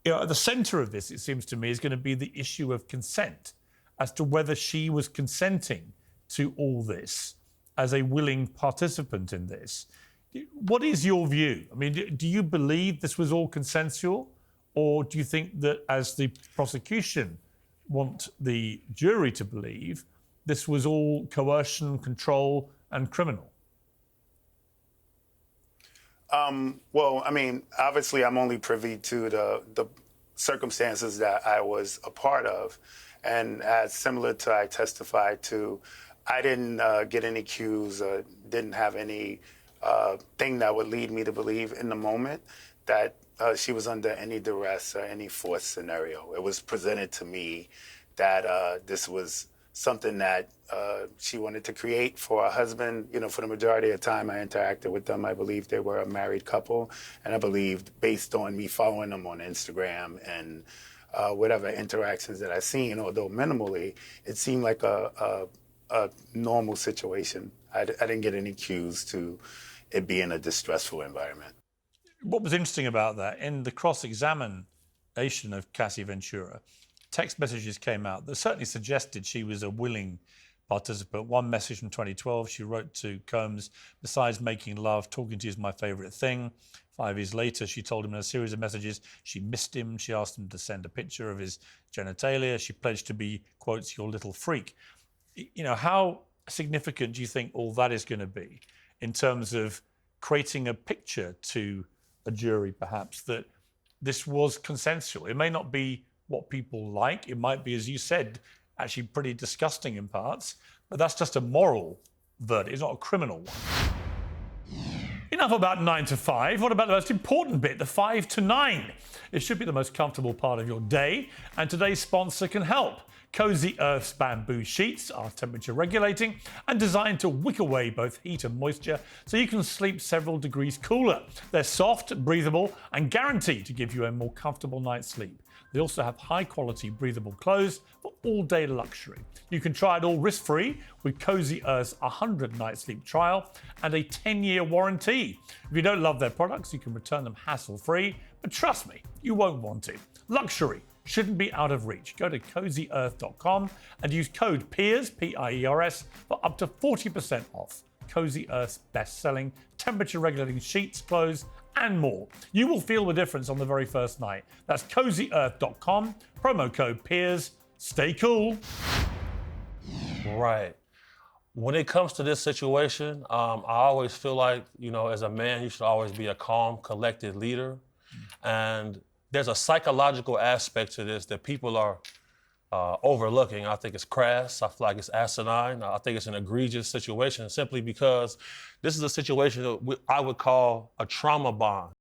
At the centre of this, it seems to me, is going to be the issue of consent, as to whether she was consenting to all this as a willing participant in this. What is your view? I mean, do you believe this was all consensual? Or do you think that, as the prosecution want the jury to believe, this was all coercion, control, and criminal? Well, I mean, obviously, I'm only privy to the circumstances that I was a part of. And as similar to I testified to, I didn't get any cues, didn't have any thing that would lead me to believe in the moment that she was under any duress or any forced scenario. It was presented to me that this was something that she wanted to create for her husband. You know, for the majority of the time I interacted with them, I believe they were a married couple. And I believed, based on me following them on Instagram and whatever interactions that I seen, although minimally, it seemed like a normal situation. I didn't get any cues to it being a distressful environment. What was interesting about that, in the cross-examination of Cassie Ventura, text messages came out that certainly suggested she was a willing participant. One message from 2012, she wrote to Combs, "Besides making love, talking to you is my favourite thing." 5 years later, she told him in a series of messages she missed him. She asked him to send a picture of his genitalia. She pledged to be, quotes, "your little freak." You know, how significant do you think all that is going to be in terms of creating a picture to a jury, perhaps, that this was consensual? It may not be what people like. It might be, as you said, actually pretty disgusting in parts, but that's just a moral verdict. It's not a criminal one. Enough about 9 to 5. What about the most important bit, the 5 to 9? It should be the most comfortable part of your day, and today's sponsor can help. Cozy Earth's bamboo sheets are temperature regulating and designed to wick away both heat and moisture so you can sleep several degrees cooler. They're soft, breathable, and guaranteed to give you a more comfortable night's sleep. They also have high-quality breathable clothes for all-day luxury. You can try it all risk-free with Cozy Earth's 100-night sleep trial and a 10-year warranty. If you don't love their products, you can return them hassle-free, but trust me, you won't want to. Luxury shouldn't be out of reach. Go to CozyEarth.com and use code PIERS, P-I-E-R-S, for up to 40% off. Cozy Earth's best-selling temperature-regulating sheets, clothes, and more. You will feel the difference on the very first night. That's CozyEarth.com, promo code PIERS. Stay cool. Right. When it comes to this situation, I always feel like, you know, as a man, you should always be a calm, collected leader. And there's a psychological aspect to this that people are overlooking. I think it's crass. I feel like it's asinine. I think it's an egregious situation simply because this is a situation that I would call a trauma bond.